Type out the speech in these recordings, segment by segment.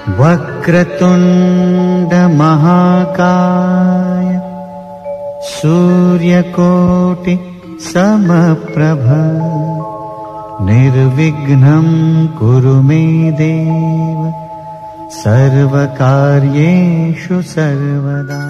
वक्रतुण्ड महाकाय सूर्यकोटि समप्रभ निर्विघ्नं कुरु मे देव सर्वकार्येषु सर्वदा।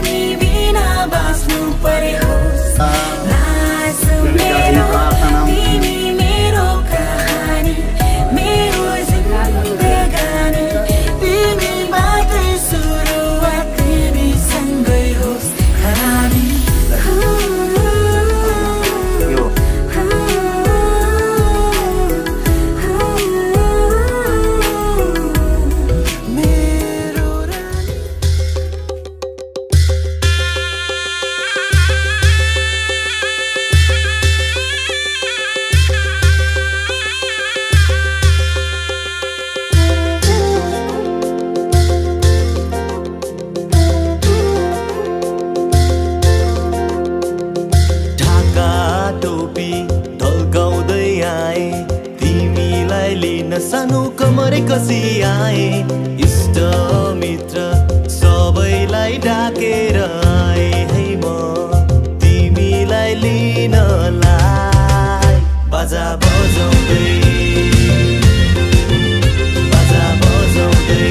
तिमी सानो कमरे कसी आए इष्ट मित्र सबैलाई डाकेर आए है म तिमीलाई लिनलाई बाजा बजाउँदै बाजा बजाउँदै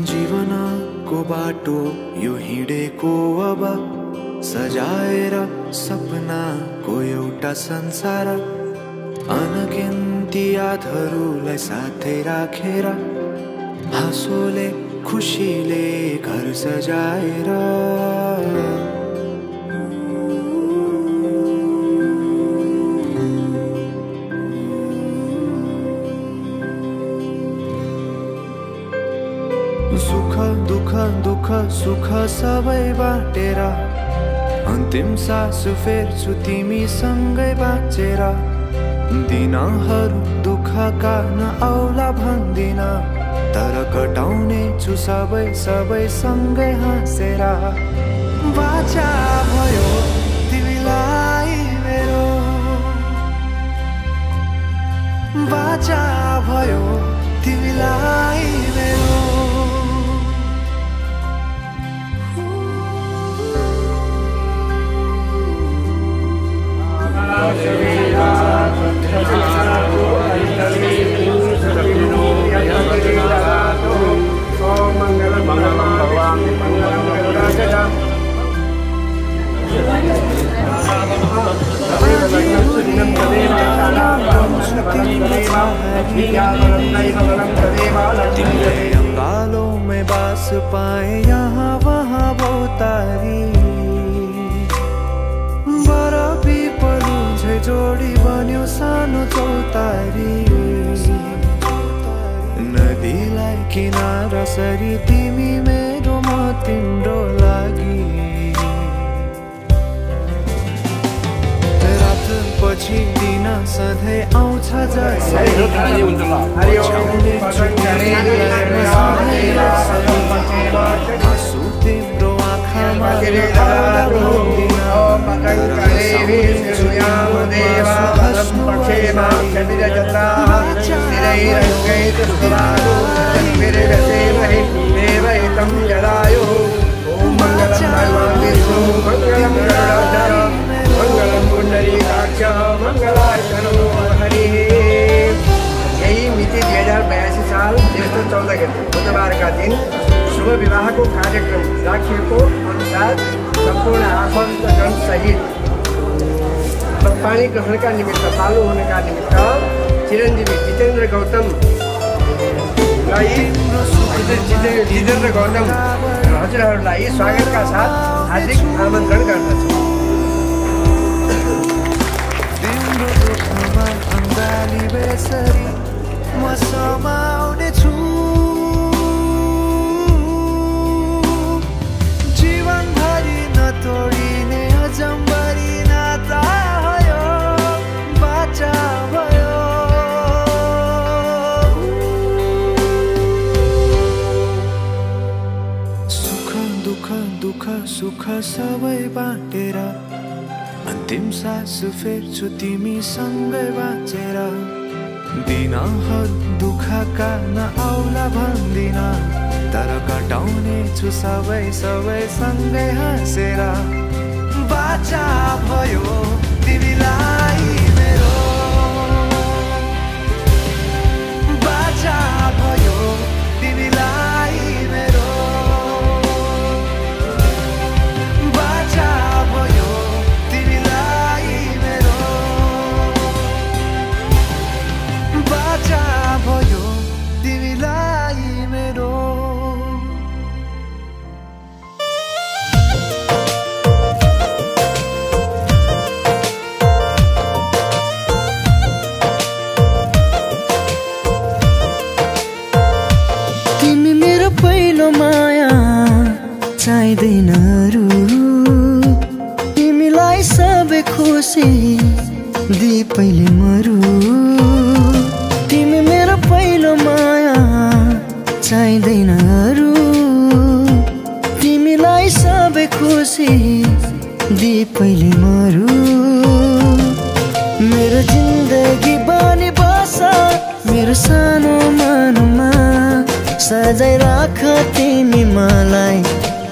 जीवनको बाटो यो हिँडेको अब सजाएर सपनाको एउटा संसार अनगिन्ती यादहरूलाई साथै राखेर हाँसोले खुसीले घर सजाएर सुख दुख दुख सुख सबै बाटेर अन्तिम सास फेर्छु तिमीसँगै बाँचेर दिनहरू दुःखका नआउला भन्दिन तर कटाउने छु सबै सबै सँगै हाँसेर बाचा भयो तिमीलाई मेरो बाचा भयो तिमीलाई मेरो तिमीले अङ्गालों में बास पाए यहाँ वहाँ बहुतारी बरफी पलुझे जोडी बन्यो सानो चौतारी नदीलाई किनारा सरी तिमी मेरो म तिम्रो लागि रात पछि दिन सधैँ आउँछ जसरी आँसु तिम्रो आँखामा यही मिति 2082 साल ज्येष्ठ 14 गते बुधबारका दिन शुभ विवाहको कार्यक्रम राखिएको अनुसार सम्पूर्ण आफन्तजन सहित पानी ग्रहणका निमित्त चालु हुनका निमित्त चिरञ्जीवी जितेन्द्र गौतम हजुरहरूलाई स्वागतका साथ हार्दिक आमन्त्रण गर्दछु। म समाउने छु जीवनभरि नतोडिने अजम्बरी नाता भयो बाचा भयो सुख दुःख दुःख सुख सबै बाँडेर अन्तिम सास फेर्छु तिमीसँगै बाँचेर दिनहरु दुःखका नआउला भन्दिन तर कटाउने छु सबै सबै सँगै हाँसेर बाचा भयो तिमीलाई मेरो बाचा भयो तिमीलाई मेरो बाचा भयो तिमीलाई मेरो बाचा भयो तिमीलाई मेरो तिमी मेरो पहिलो माया चाहिँदैन अरू तिमीलाई सबै खुसी दिए पहिले मरु तिमी मेरो पहिलो माया चाहिँदैन अरू तिमीलाई सबै खुसी दिए पहिले मरु मेरो जिन्दगी बनी बस मेरो सानो मनमा सजाइ राख तिमी मलाई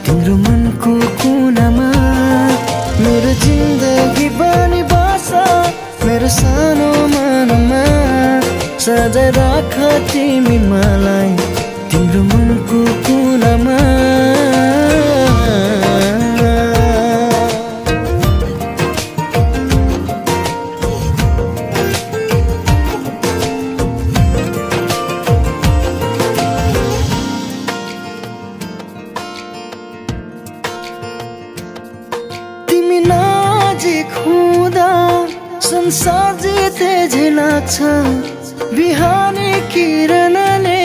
तिम्रो मनको कुनामा मेरो जिन्दगी बनी बस मेरो सानो मनमा सजाइ राख तिमी मलाई तिम्रो मनको कुनामा तिमी नजिक हुँदा संसार जिते झै लाग्छ बिहानी किरणले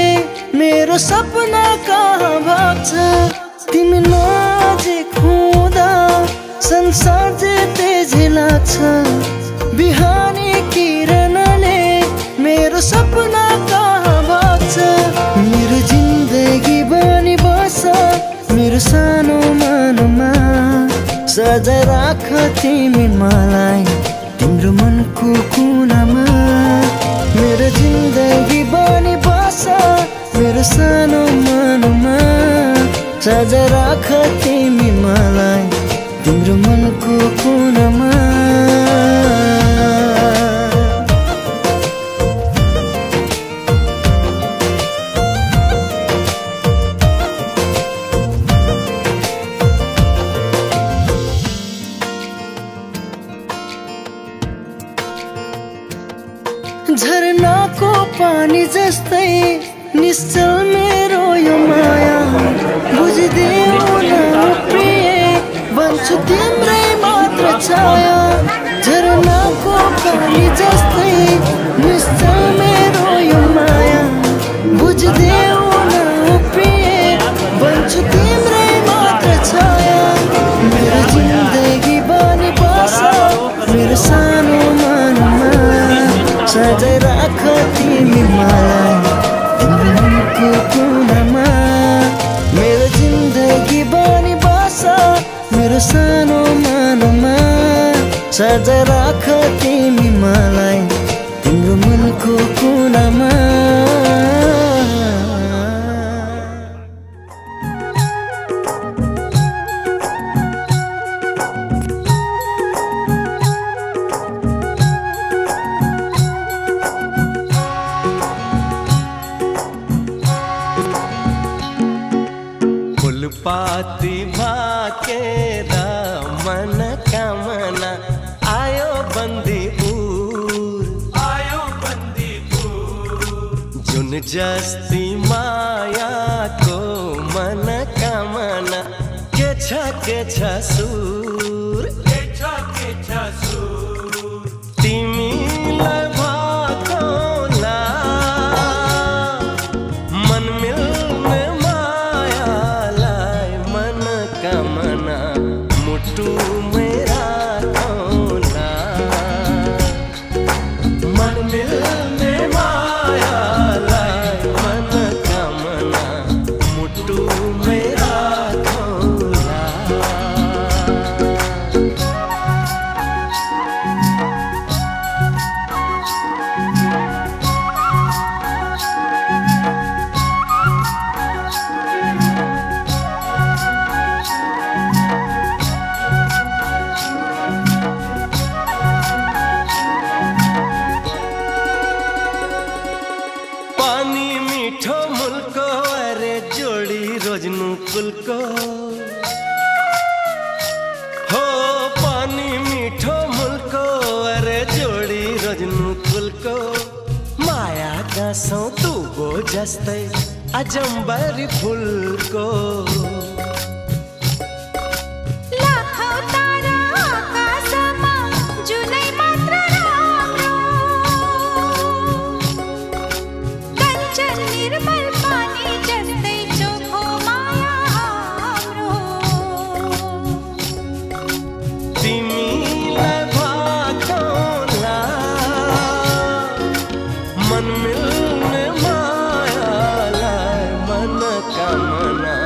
मेरो सपना कहाँ भाग्छ तिमी नजिक हुँदा संसार जिते झै लाग्छ बिहानी किरणले मेरो सपना कहाँ भाग्छ मेरो जिन्दगी बनी बस मेरो सानो मनमा सजाइ राख तिमी मलाई तिम्रो मनको कुनामा मेरो जिन्दगी बनी बस मेरो सानो मनमा सजाइ राख तिमी मलाई तिम्रो मनको कुनामा झरनाको पानी जस्तै निश्चल मेरो यो माया बुझिदेऊ न प्रिय बन्छु तिम्रै मात्र छाया झरनाको पानी जस्तै निश्चल मेरो यो माया बुझिदेऊ न प्रिय बन्छु तिम्रै मात्र छाया मेरो जिन्दगी बनी बस मेरो सानो मनमा सजाय राख तिमी मलाई तिम्रो मनको कुनामा मेरो जिन्दगी बनी बस मेरो सानो मनमा सजाय राख तिमी मलाई तिम्रो मनको कुनामा पाती भाकेर मन कामना आयो बन्दीपुर जुन जस्ती मायाको मन कामना के छ सुर तिमीलाई भाकोला मन मिल्ने मायालाई मन कामना मुटु मेरा कोना मन मिल्ने मायालाई मन कामना मुटु मेरा कोना पानी मीठो मुल्को अरे जोड़ी रोजनु कुलको हो पानी मीठो मुल्को अरे जोड़ी रोजनु कुलको माया गाँसौ दुबो जस्तै अजम्बरी फुलको तिमीलाई भाकोला मन मिल्ने मायालाई मन कामना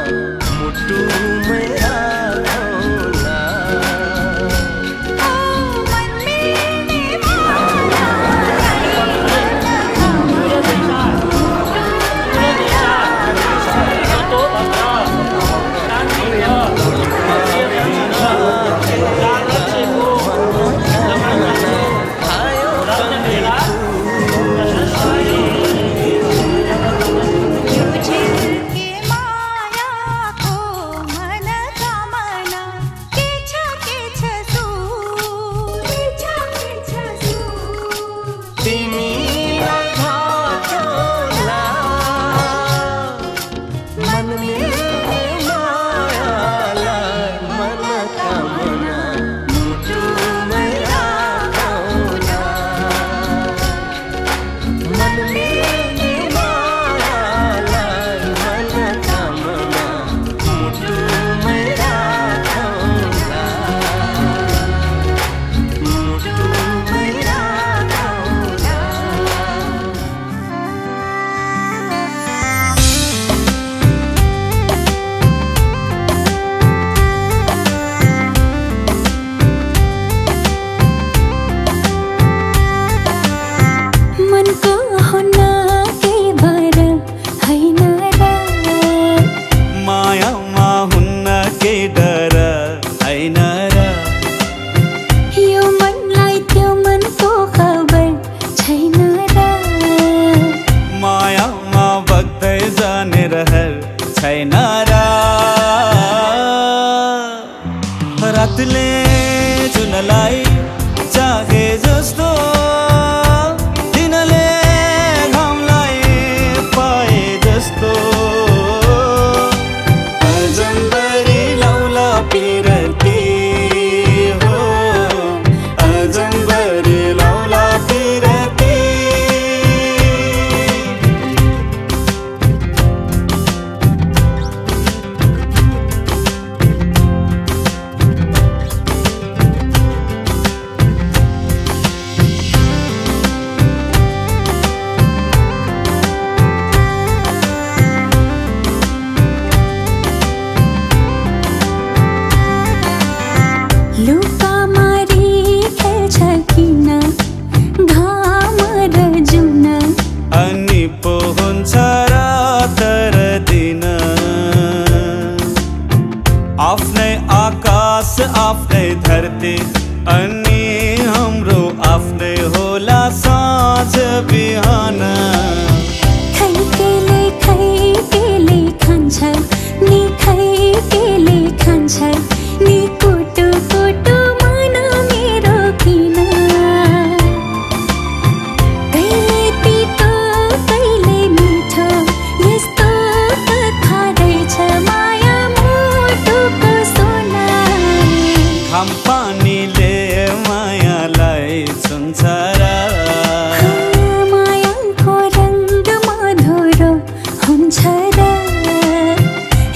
हुन्छ र मायाको रंग मधुरो हुन्छ र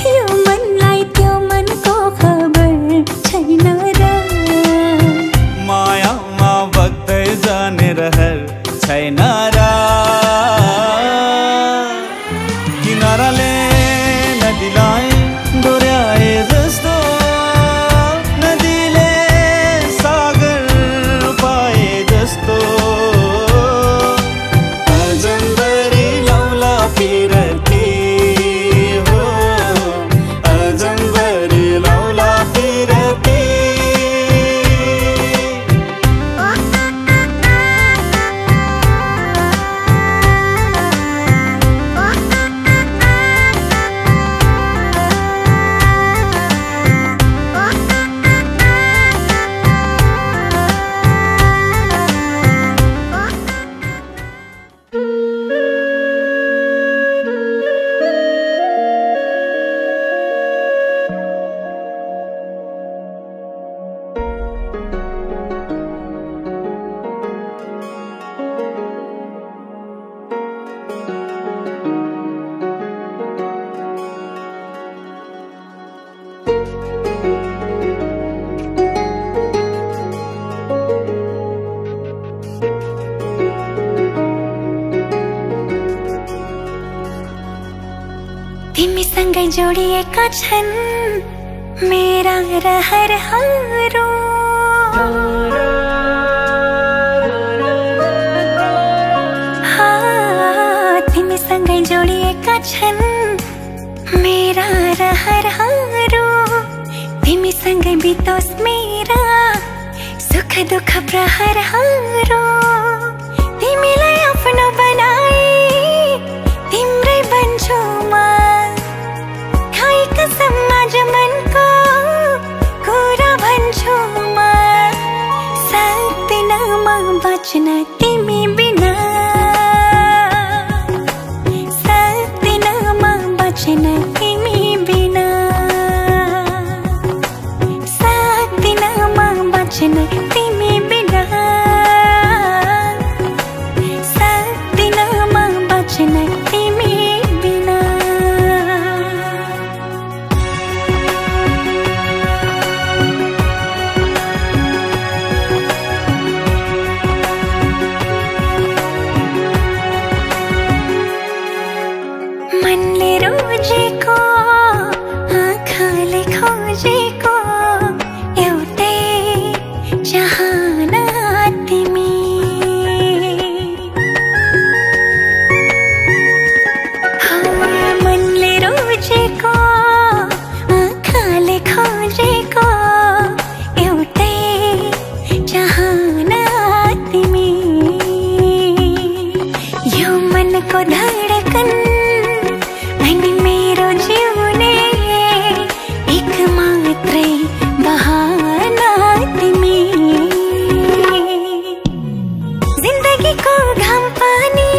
यो मनलाई त्यो मनको खबर छैन र मायामा बग्दै जाने रहर छैन र किनाराले नदीलाई डोर्याए जस्तो नदीले सागर पाए जस्तो अजम्बरी लौला फिरती हो अजम्बरी लौला फिरती तिमीसँगै जोडिएका छन् मेरा रहरहरू तिमीसँगै जोडिएका छन् मेरा रहरहरू तिमीसँगै बितोस् मेरा सुख दुःख प्रहरहरू तिमीलाई आफ्नो बनाए तिम्रै बन्छु म समाज मनको कुरा भन्छु म सक्दिन म बच्न तिमी बिना सक्दिन म बच्न तिमी बिना सक्दिन म बच्न तिमी बिना सक्दिन म बच्न तिमी बिना मनले रोजेको आँखाले खोजेको एउटै चाहना तिमी मनले रोजेको आँखाले खोजेको एउटै चाहना तिमी यो मनको धडकन अनि मेरो जिउने एक मात्रै बहाना तिमी जिन्दगीको घाम पानी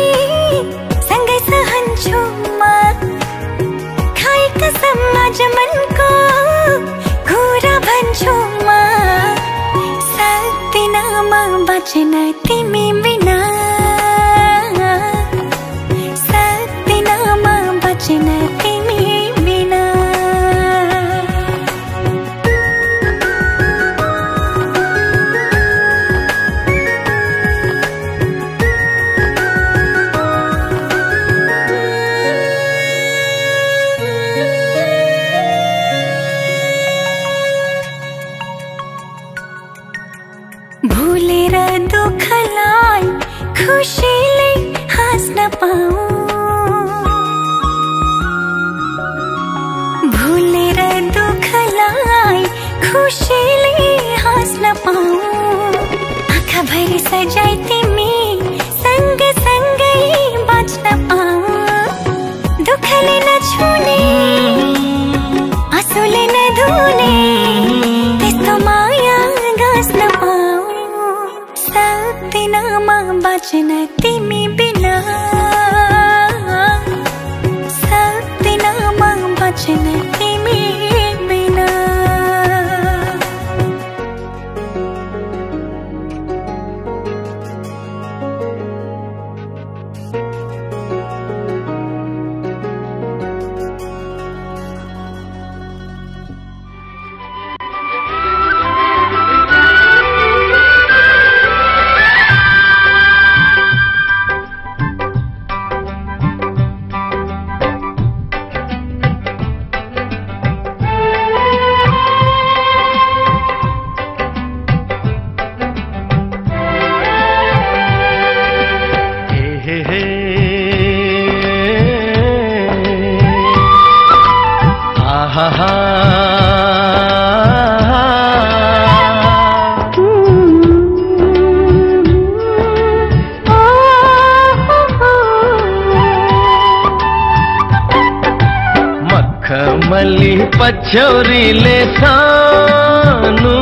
सँगै सहन्छु म खाएका समाज मनको कुरा भन्छु म सक्दिन म बच्न तिमी बिना सक्दिन म बच्न तिमी बिना भुलेर दुःखलाई खुसीले हाँस्न पाऊ भुलेर दुःखलाई खुसीले हाँस्न पाऊ आँखाभरि सजाई तिमी सँग सँगै बाँच्न पाऊ दुःखले नछुने आँसुले नधुने त्यस्तो माया गाँस्न पाऊ सक्दिन म बच्न तिमी बिना सक्दिन म बच्न तिमी बिना पछौरीले सानो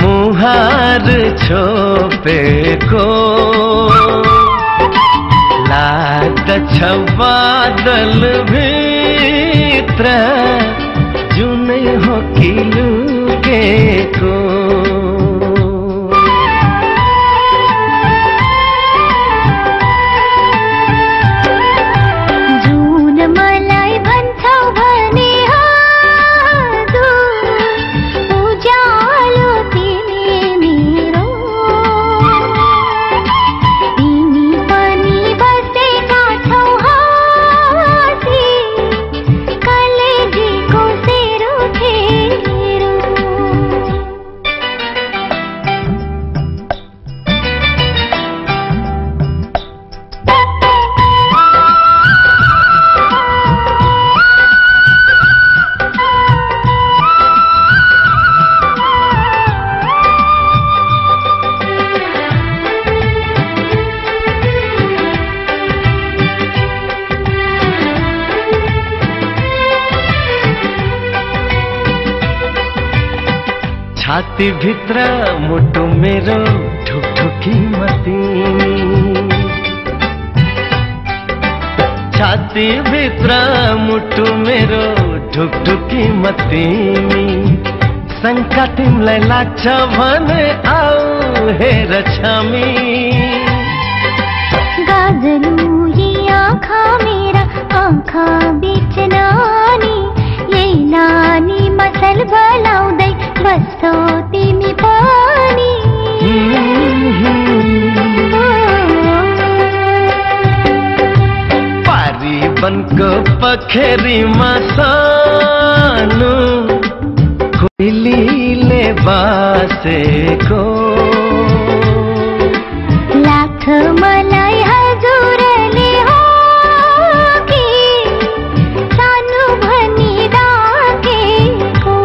मुहार छोपेको लाग्दछ बादल भित्र जुनै हो कि लुकेको छाती भित्र मुटु मेरो ढुकढुकी मतिनी छाती भित्र मुटु मेरो ढुकढुकी मतिनी शंका तिमलाई लाग्छ भने आऊ हेर छमी गाजलु यी आँखा मेरा आँखा बीच नानी यही नानी मसल बलाउँदै बस्छौ तिमी पनि पारी बनको पखेरीमा सानो कोइलीले बासेको लाग्छ मलाई हजुरले हो कि सानो भनी डाकेको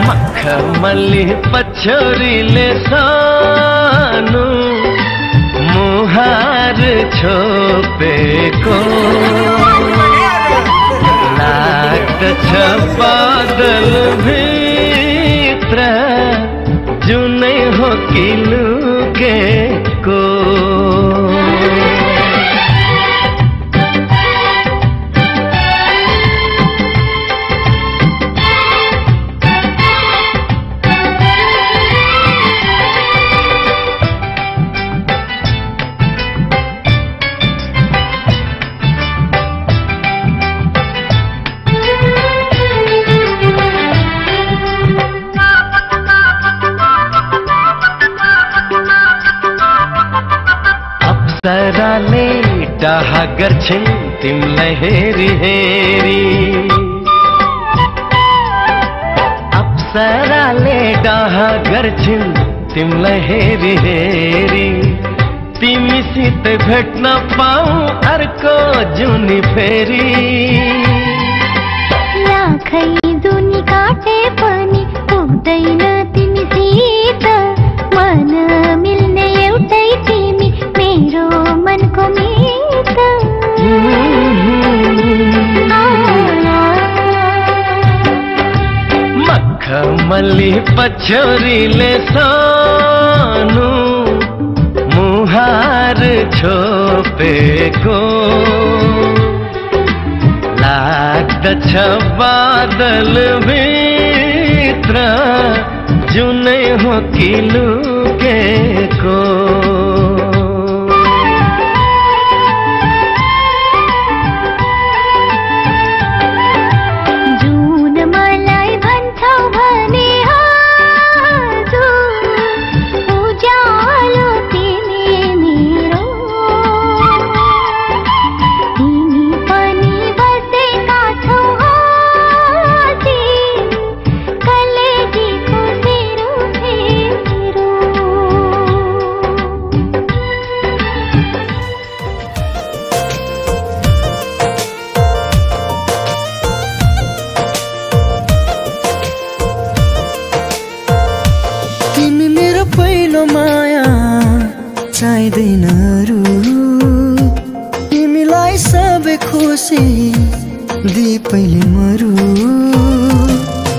मखमली पछौरीले सानो मुहार छोपेको लाग्दछ बादल भित्र जुनै हो कि लुकेको अप्सराले डाहा गर्छन् तिमलाई हेरी हेरी अप्सराले डाहा गर्छन् तिमलाई हेरी हेरी तिमीसित भेट्न पाऊ अर्को जुनी फेरि लाखै जुनी काटे पनि पुग्दैन तिमीसित मन मिल्ने एउटै तिमी मेरो मनको मित मखमली पछौरीले सानो मुहार छोपेको लाग्दछ बादल भित्र जुनै हो कि लुकेको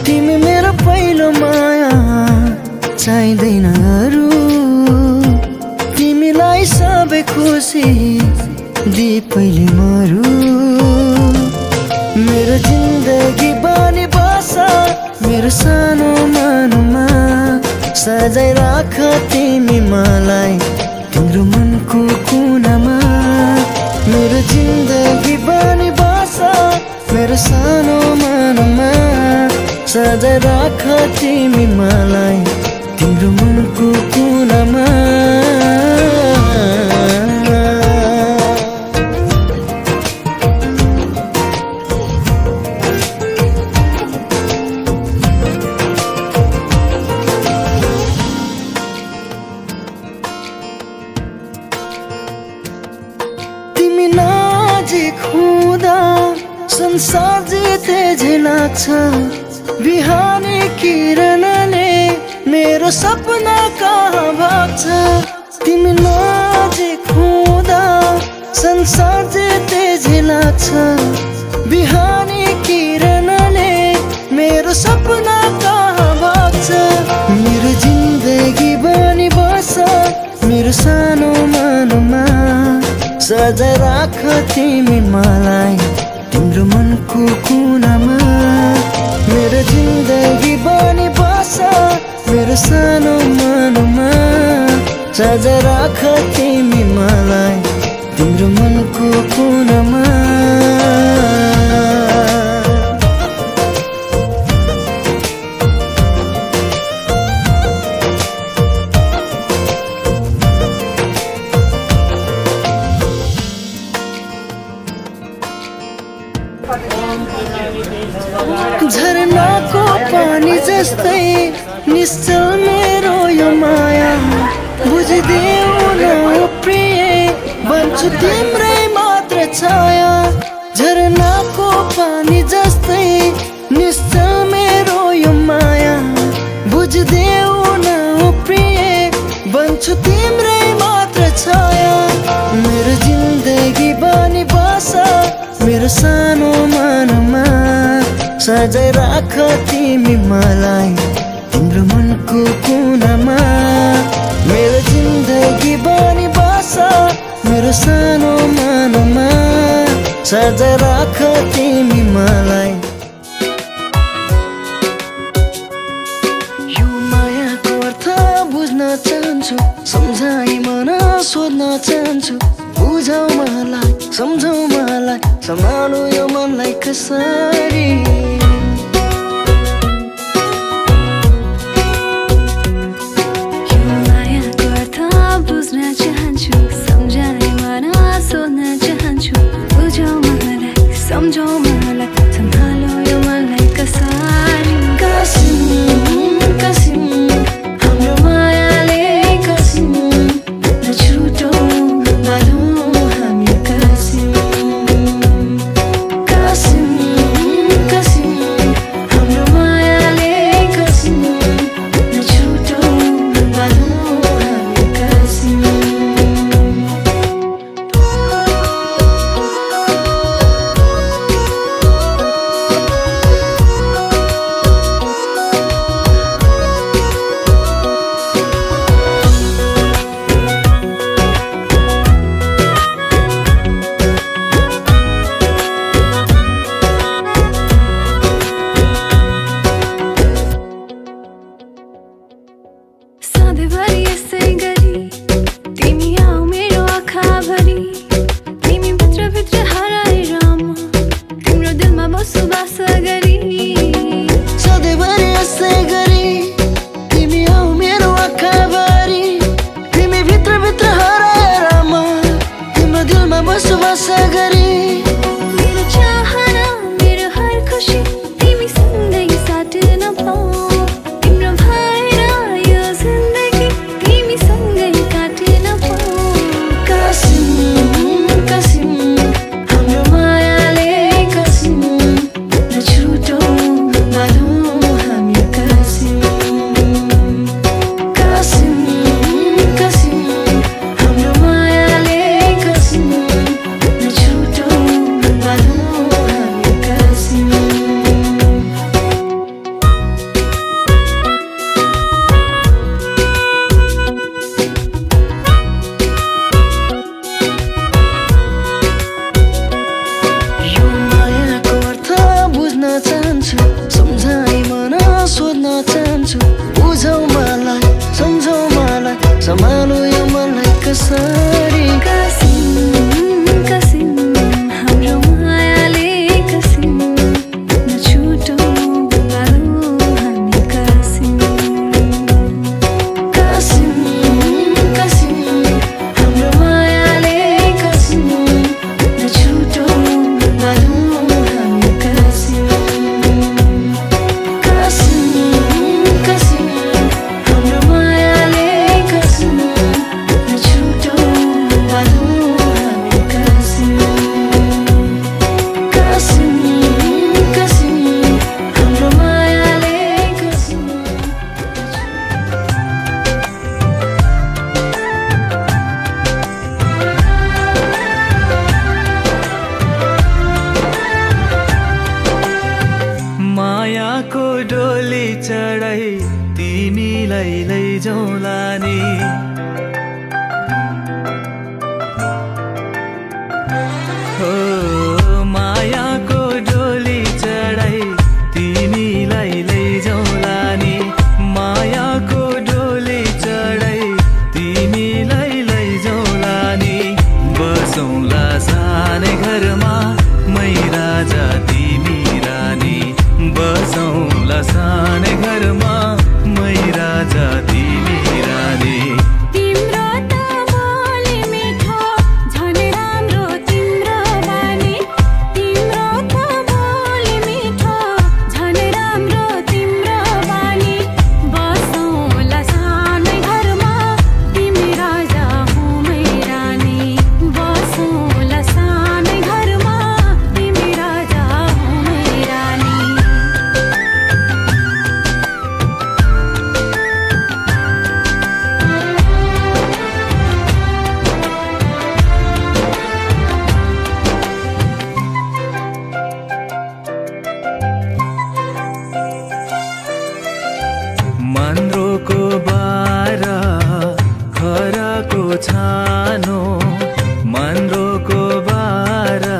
तिमी मेरो पहिलो माया चाहिँदैन अरू तिमीलाई सबै खुसी दि पहिले मरु मेरो जिन्दगी बनी बस मेरो सानो मनमा सजाइ राख तिमी मलाई तिम्रो मनको कुनामा मेरो जिन्दगी बनी बस मेरो सानो मनमा सजाइ राख तिमी मलाई तिम्रो मनको कुनामा तिमी नजिक हुँदा संसार जिते झै लाग्छ बिहानी किरणले मेरो सपना कहाँ भाग्छ तिमी नजिक हुँदा संसार जिते झै लाग्छ बिहानी किरणले मेरो सपना कहाँ भाग्छ मेरो जिन्दगी बनी बस मेरो सानो मनमा सजाइ राख तिमी मलाई तिम्रो मनको कुनामा मेरो जिन्दगी बनी बस मेरो सानो मनमा सजाइ राख तिमी मलाई तिम्रो मनको कुनामा झरनाको पानी जस्तै निश्चल मेरो यो माया बुझिदेऊ न प्रिय बन्छु तिम्रै मात्र छाया झरनाको पानी जस्तै निश्चल मेरो यो माया बुझिदेऊ न प्रिय बन्छु तिम्रै मात्र छाया मेरो जिन्दगी बनी बस मेरो सानो मनमा सजाइ राख तिमी मलाई तिम्रो मनको कुनामा मेरो जिन्दगी बनी बस मेरो सानो मनमा सजाइ राख तिमी मलाई यो मायाको अर्थ बुझ्न चाहन्छु सम्झाइ मन सोध्न चाहन्छु बुझौ मलाई सम्झौ मलाई सम्हालु यो मनलाई कसरी यो मायाको अर्थ बुझ्न चाहन्छु सम्झाइ मन सोध्न चाहन्छु बुझौ मलाई सम्झौ मलाई सम्हालु यो मनलाई कसरी कसिम कसिम हाम्रो मायाले कसिम नछुटौ बाँधौँ हामी कसिम कसिम कसिम हाम्रो मायाले कसिम नछुटौ बाँधौँ हामी कसिम सधैँभरि यसै गरी तिमी आऊ मेरो आँखाभरि तिमी भित्रभित्र हराएर म तिम्रो दिलमा बसोबास गरी सधैँभरि यसै गरी तिमी आऊ मेरो आँखाभरि तिमी भित्रभित्र हराएर म तिम्रो दिलमा बसोबास गरी मेरो चाहना मेरो हर खुसी तिमी सँगै साट्न पाऊ तिम्रो भएर यो जिन्दगी तिमी सँगै काट्न पाऊ कसिम कसिम हाम्रो मायाले कसिम नछुटौ बाँधौँ हामी कसिम मायाको डोली चढाई तिमीलाई लैजाउँला नि हो मायाको डोली चढाई तिमीलाई लैजाउँला नि मायाको डोली चढाई तिमीलाई लैजाउँला नि बसौँला सानै घरमा मै राजा तिमी रानी बसौँला सानै घरमा मै राजा तिमी रानी तिम्रो त बोली मिठो झन् राम्रो तिम्रो बानी तिम्रो त बोली मिठो झन् राम्रो तिम्रो बानी बसौँला सानै घरमा तिमी राजा हो मै रानी बसौँला सानै घरमा तिमी राजा हो मै रानी मन्द्रोको बारा खराको छानो मन्द्रोको बारा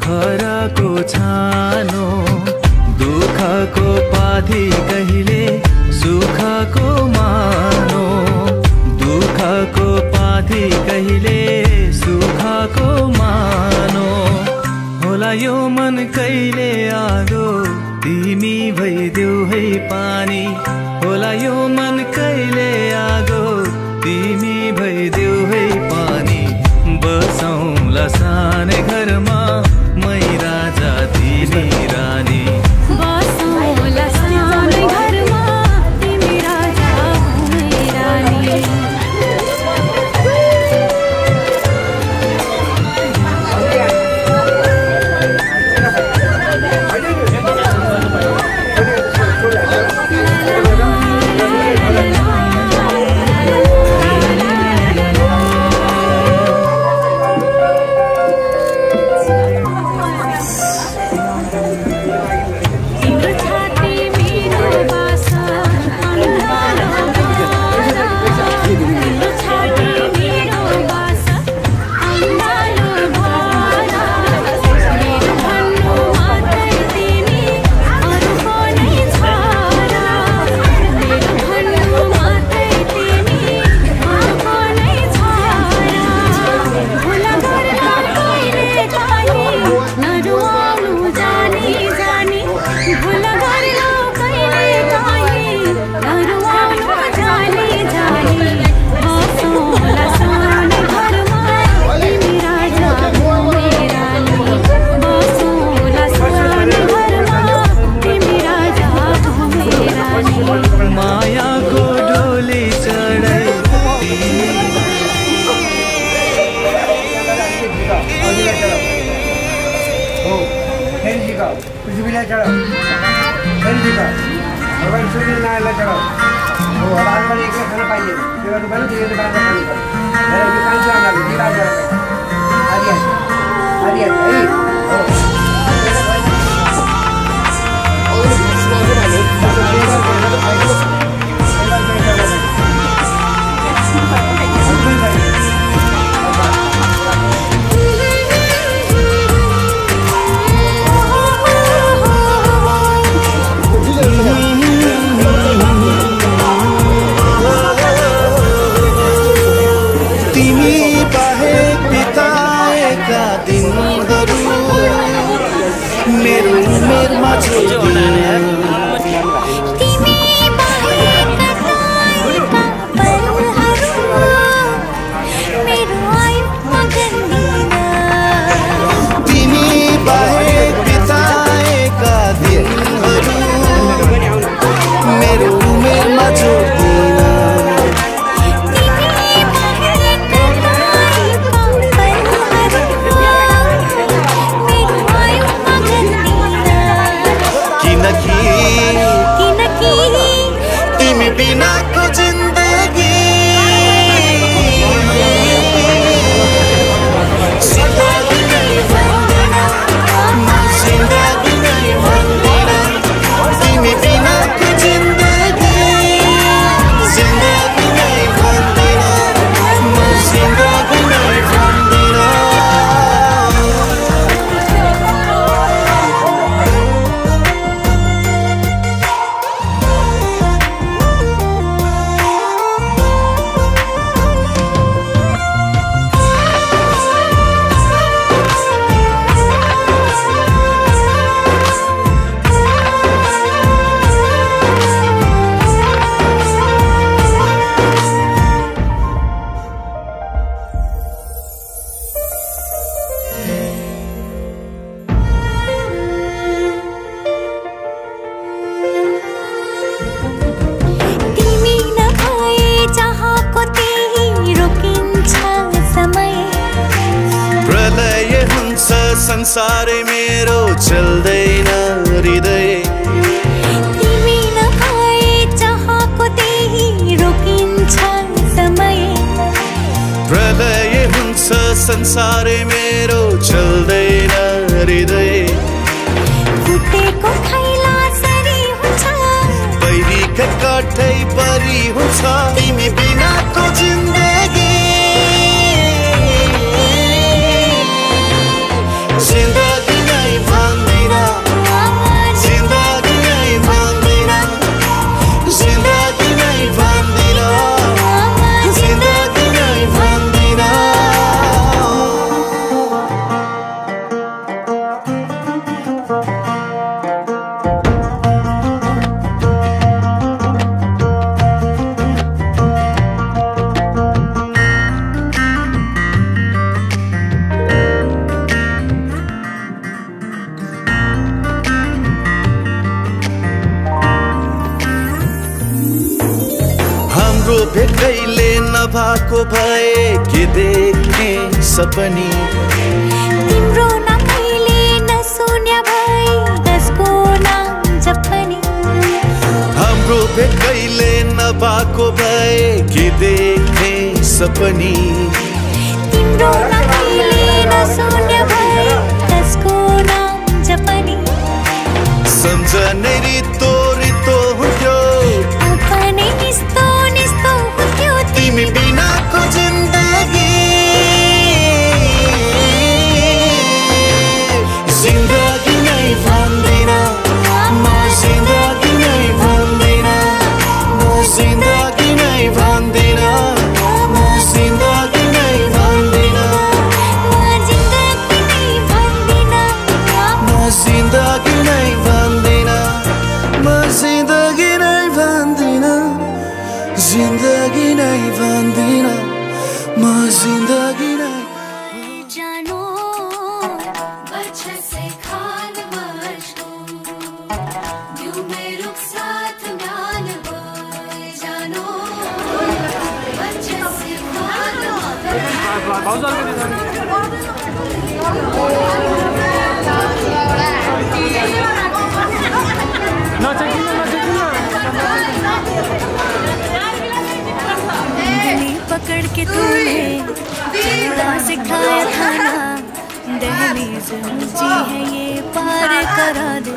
खराको छानो दुःखको पाथी कहिले सुखको मानो दुःखको पाथी कहिले सुखको मानो होला यो मन कहिले आदो तिमी भइदेऊ है पानी होला यो मन कहिले आगो तिमी भइदेऊ है पानी बसौँला सानै घरमा मै राजा तिमी रानी बसौँला सानै घरमा तिमी राजा हो मै रानी तिम्रो छाती मेरो बासा अन्धारो भारा तिम्रो छाती मेरो बासा अन्धारो भारा मेरो भन्नु मात्रै तिमी अरूको नै छारा मेरो भन्नु मात्रै तिमी अरूको नै छारा भुला गर्दा कहिले काहीँ नरुवाउनु जानी जानी भुला गर्दा कहिले काहीँ नरुवाउनु जानी जानी बसौँला सानै घरमा तिमी राजा हो मै रानी बसौँला सानै घरमा तिमी राजा हो मै रानी मायाको डोली चढाई पृथ्वीलाई चढाऊ भगवान सूर्यनारायणलाई चढाऊ हो अब आजबाट एक्लै खान पाइएन त्यो गर्नु पऱ्यो त्यो बाटो खानु पऱ्यो यो कान्छी आउनाले बिराज आदि है हो तिमी बाहेक बिताएका दिनहरू मेरो उमेरमा छोडिदिन तिमी बाहेक बिताएका पलहरू मेरो आयुमा गन्दिन तिमी बाहेक बिताएका दिनहरू मेरो उमेरमा छोडिदिन तिमी बिनाको जिन्दगी जिन्दगी नै भन्दैन संसार मेरो चल्दैन हृदय तिमी नभए चाहको त्यही रोकिन्छ समय प्रलय हुन्छ संसार मेरो चल्दैन हृदय फुटेको खैला सरी हुन्छ बैरीका काठै परी हुन्छ तिमी बिनाको जिन्दगी जिन्दगी नै भन्दिन जिन्दगी नै भन्दिन जिन्दगी नै भन्दिन जिन्दगी नै भन्दिन हाम्रो भेटैले नभएको भए के देख्ने सपनी तिम्रो नामैले नसुन्या भए त्यसको नाम जपनी हाम्रो भेटैले नभएको भए के देख्ने सपनी तिम्रो नामैले नसुन्या भए त्यसको नाम जपनी सम्झने रितो रितो हुन्थ्यो अपने निस्तो निस्तो हुन्थ्यो तिमी बिनाको जिन्दगी जिन्दगी नै भन्दिन म जिन्दगी नै भन्दिन म जिन्दगी नै भन्दिन म जिन्दगी नै भन्दिन म जिन्दगी नै भन्दिन म जिन्दगी नै भन्दिन म जिन्दगी नै भन्दिन जिन्दगी नै भन्दिन म जिन्दगी नै जानो बच्चे से खान मचको यूं मेरे साथ गान बोल जानो बच्चे से खान उंगली पकड़ के तूने चलना सिखाया था ना दहलीज ऊंची है ये पार करा दे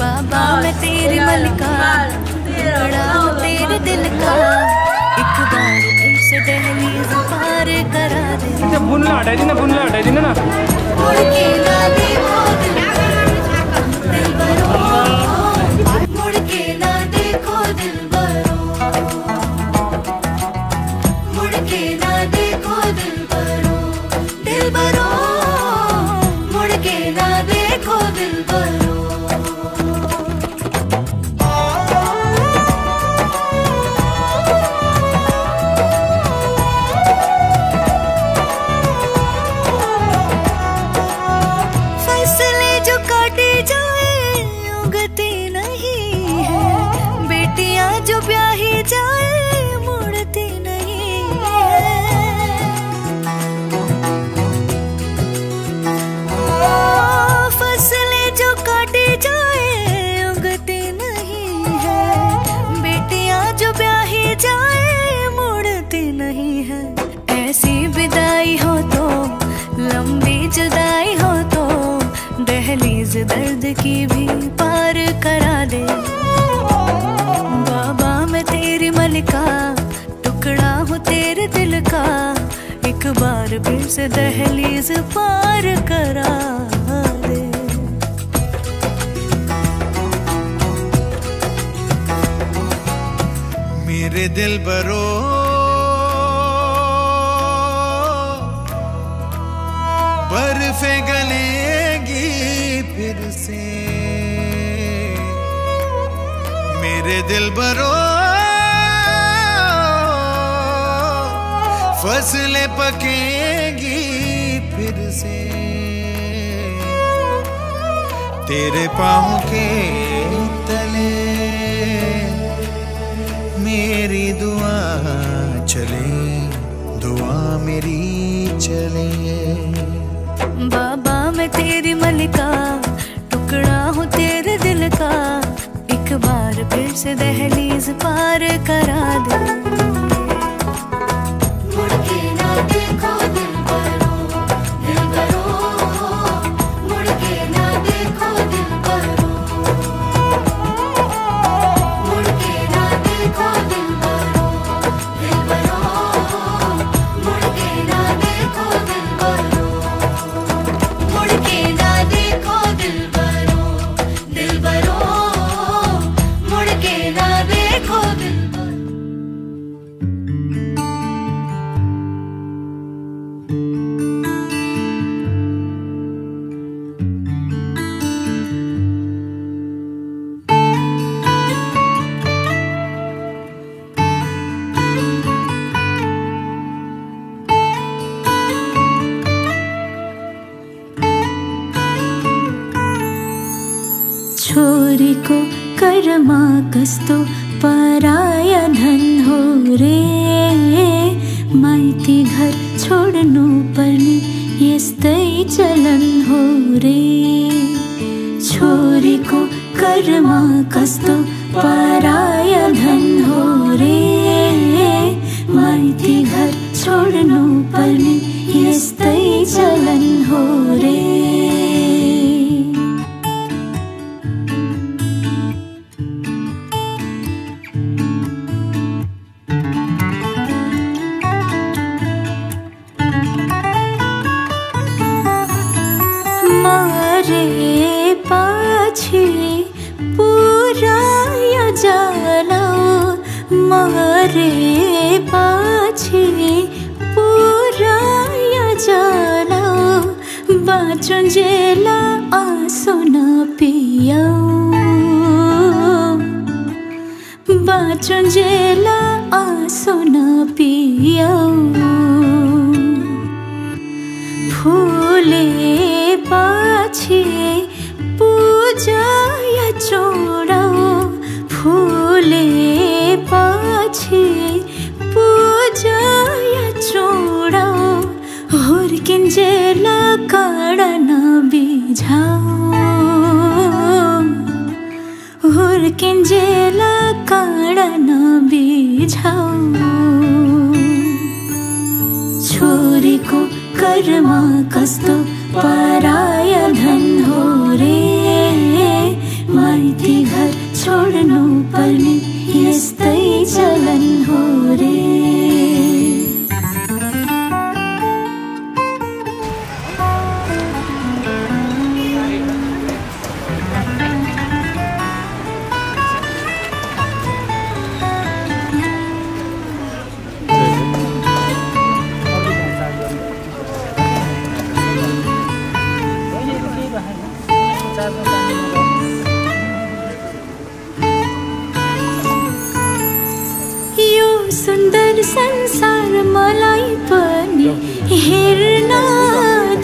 बाबा मैं तेरी मलिका बड़ा हूँ तेरे दिल का एक बार फिर से दहलीज पार करा दे बुनला हटाइदिन ना मुड़ के ना देखो दिलबरो मुड़ के ना देखो दिलबरो मुड़ के ना देखो दिलबरो दिलबरो मुड़ के ना देखो दिलबरो फैसले जो काटे जाए उगती नहीं है बेटियां जो ब्याही जाए मुड़ती नहीं है फसले जो काटे जाए उगती नहीं है बेटियां जो ब्याही जाए मुड़ती नहीं है ऐसी विदाई हो तो लंबी जुदाई हो तो दहलीज दर्द की भी पार करा दे बाबा मैं तेरी मलिका टुकड़ा हूँ तेरे दिल का एक बार फिर से दहलीज पार करा दे मेरे दिल बरो बर्फे गलेगी फिर से मेरे दिल बरो फसलें पकेगी फिर से तेरे पाँव के तले मेरी दुआ चले दुआ मेरी चले बाबा मैं तेरी मलिका, टुकड़ा हूँ तेरे दिल का, एक बार फिर से दहलीज पार करा दे। मुड़ के ना देखो दिलबरो, दिलबरो, मुड़ के ना देखो दिलबरो, मुड़ के ना देखो दिलबरो, दिलबरो, मुड़ के ना देखो दिलबरो, मुड़ के ना देखो दिलबरो, दिलबरो, मुड़ के ना देखो दिलबरो। छोरी को कर्मा कस्तो पराया धन हो रे, माइती घर छोड्नु पर्ने यस्तै चलन हो रे। छोरी को कर्मा कस्तो पराया धन हो रे, माइती घर छोड्नु पर्ने यस्तै चलन हो रे। मरे पाछे पुराया जाला, मरे पाछे पुराया जाला, बाँचुन्जेला आँसु नपियाऊ, बाँचुन्जेला आँसु नपियाऊ। फूले पाछे पूजाया चोडाऊ, फूले पाछे पूजाया चोडाऊ, हुर्किन्जेला काँडा नबिझाऊ, हुर्किन्जेला काँडा नबिझाऊ। छोरीको कर्मा कस्तो पराया धन हो रे, माइती घर छोड्नु पर्ने यस्तै चलन हो रे। यो सुन्दर संसार मलाई पनि हेर्न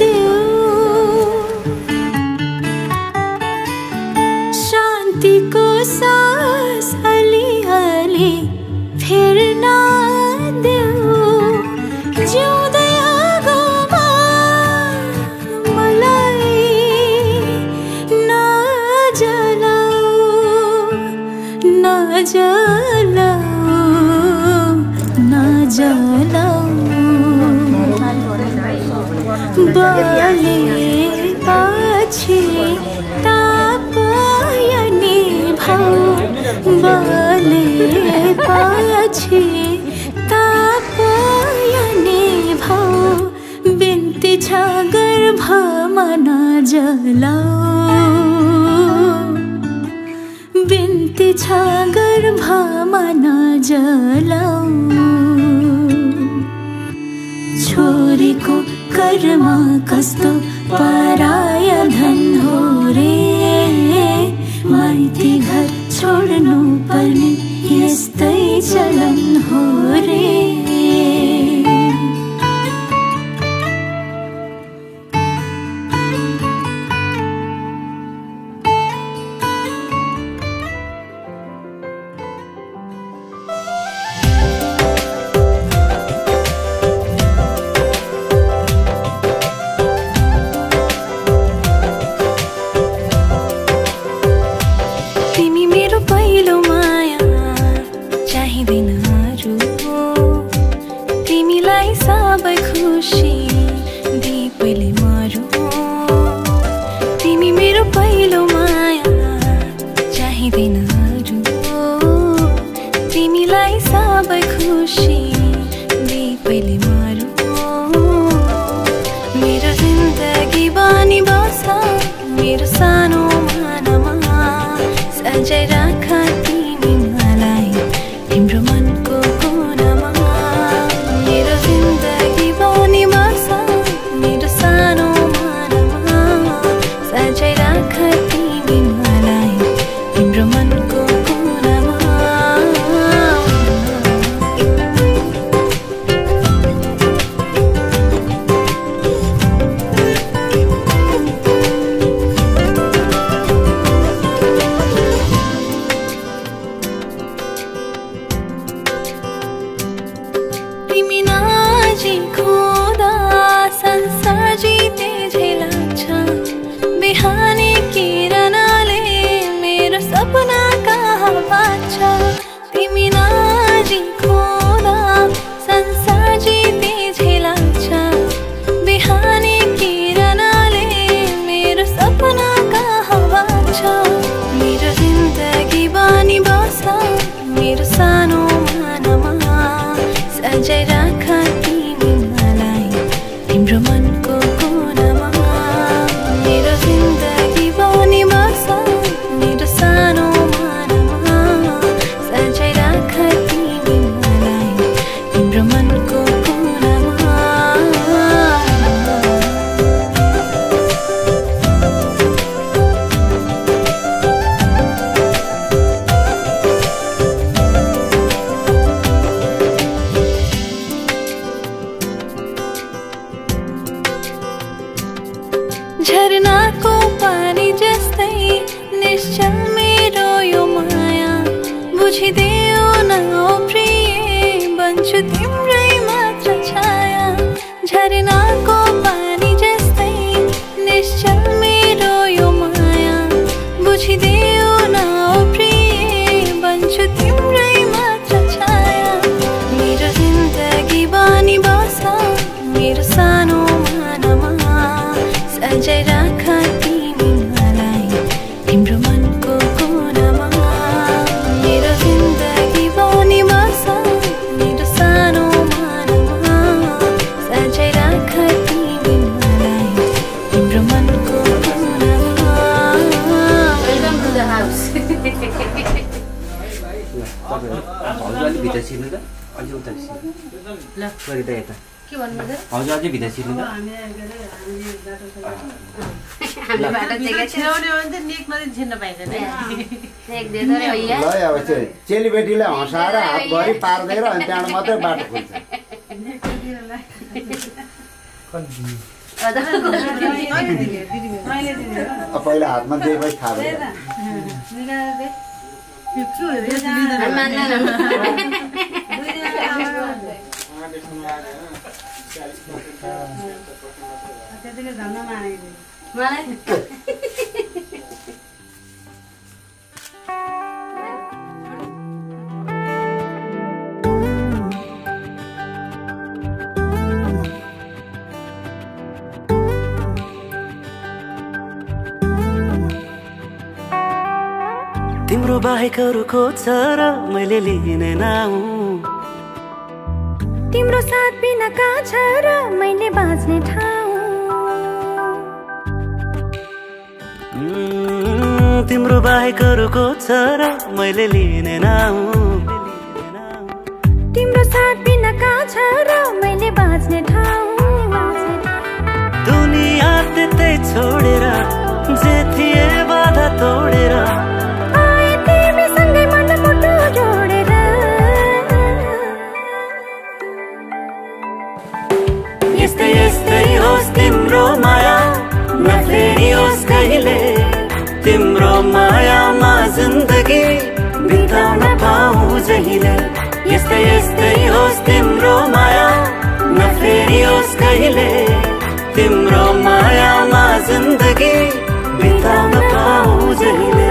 देऊ, शान्तिको सास अलिअलि फेर्न देऊ। जिउँदै आगोमा मलाई नजलाऊ, नजलाऊ, नजलाऊ। बले पछि तापयनी भाउ, बले पछि तापयनी भाउ, बिन्ती छ गर्भमा नजलाऊ, बिन्ती छ गर्भमा नजलाऊ। छोरीको कर्मा कस्तो पराया धन हो रे, माइती घर छोड्नु पर्ने यस्तै चलन हो रे। अब भाउजू अलि भित्र छिर्नु त अलि उता छिर्नु ल गरी त यता के भन्नु त भाउजू अझै भित्र छिर्नु त हामी बाटो चाहिँ छिराउने हो भने नेक नदी छिर्न पाइदैन नेक दे त भैया ल अब चाहिँ चेलीबेटीलाई हँसाएर हातभरि पार्दैन अनि त्यहाँबाट मात्रै बाटो खोल्छ पहिला हातमा दिएपछि थाहा भयो तिम्रो बाहेकहरू खोज्छ र मैले लिने नाउ तिम्रो साथ बिना कहाँ छ र मैले बाँच्ने ठाउँ तिम्रो बाहेकहरू खोज्छ र मैले लिने नाउ तिम्रो साथ बिना कहाँ छ र मैले बाँच्ने ठाउँ दुनिया त्यतै छोडेर जे थिए बाधा तोडेर यस्तै यस्तै होस् तिम्रो माया नफेरियोस् कहिले तिम्रो मायामा जिन्दगी बिताउन पाऊँ जहिले यस्तै यस्तै होस् तिम्रो माया नफेरियोस् कहिले तिम्रो मायामा जिन्दगी बिताउन पाऊँ जहिले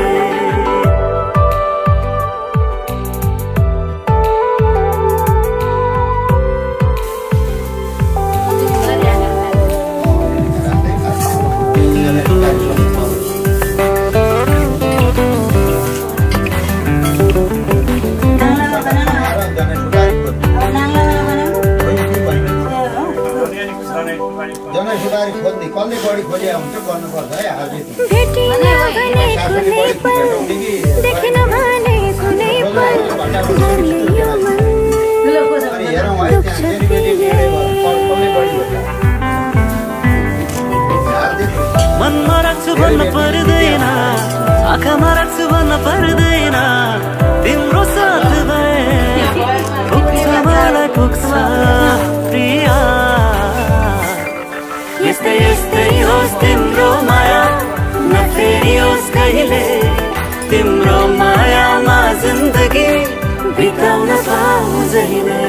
मनमा राख्छु भन्न पर्दैन आँखामा राख्छु भन्न पर्दैन तिम्रो साथ भए पुग्छ मलाई पुग्छ प्रिया यस्तै यस्तै होस् तिम्रो माया नफेरियोस् कहिले तिम्रो मायामा जिन्दगी बिताउन पाऊँ जहिले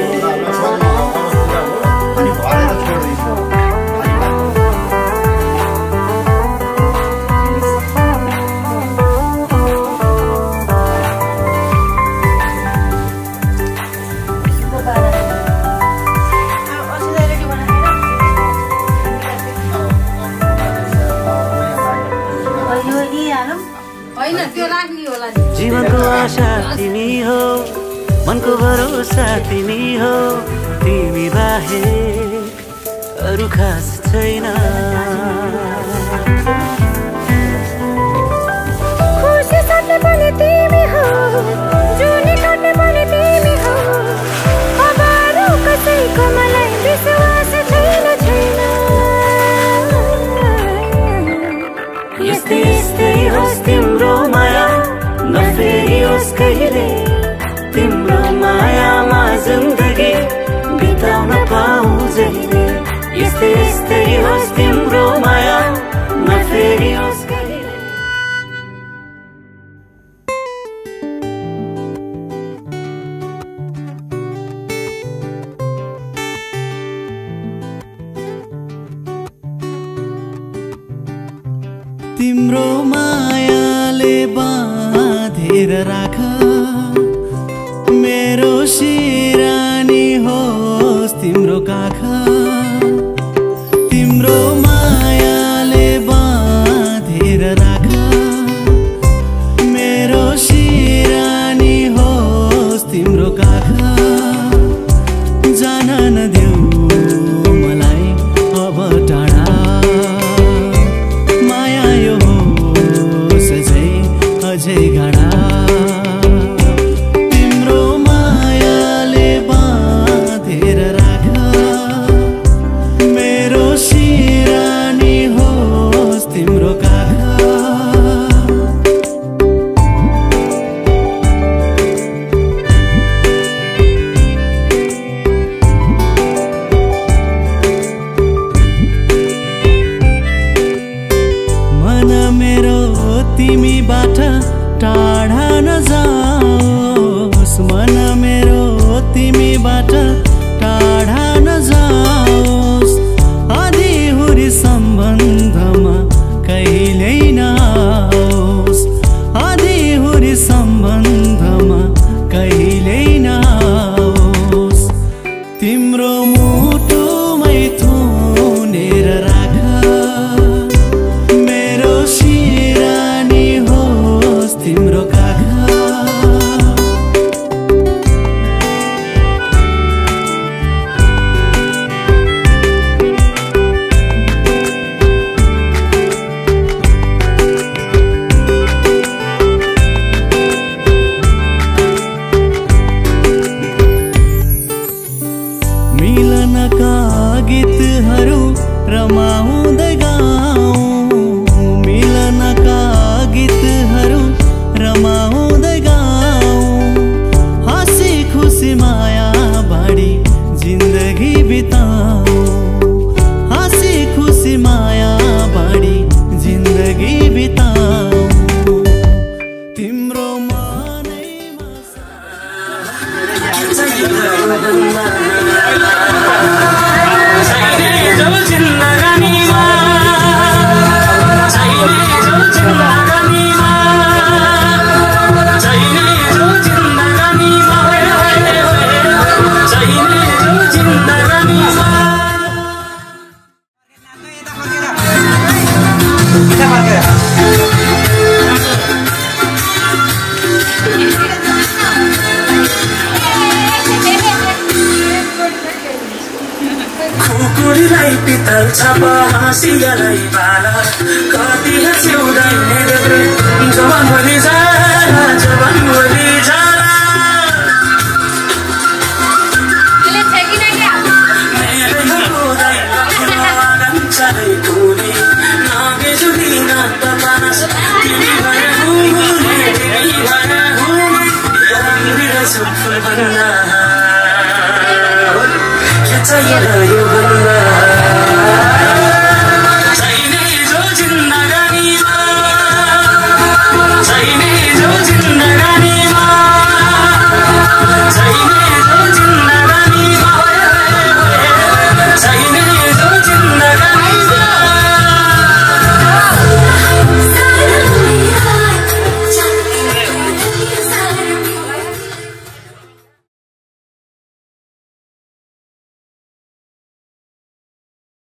जीवनको आशा तिमी हो मनको भरोसा तिमी हो तिमी बाहेक अरू खास छैन खुसी साथै पनि तिमी हो जुनी काट्ने पनि तिमी हो अब अरू कसैको मलाई विश्वास छैन यस्तै यस्तै होस् तिम्रो माया नफेरियोस् कहिले तिम्रो मायामा जिन्दगी बिताउन पाऊँ जहिले यस्तै यस्तै होस् तिम्रो माया नफेरियोस् कहिले तिम्रो मायाले बाँधेर राख मेरो सिरानी होस् तिम्रो काख तिम्रो मायाले बाँधेर राख मेरो सिरानी होस् तिम्रो काख जान नदेऊ मलाई अब टाढा माया यो होस् अझै गाढा तिम्रो खुकुरीलाई पितल छाप हाँसियालाई बाला कति हाँस्यौदै देब्रे जवान भोलि जाला जवान भोलि जाला मेरै हुँदै आँगन चालै टुनी नागेछु दिन तपास तिमी भए हुने तिमी भए हुने रङ्गिरहेछु फुल भन्दा चाहिए यो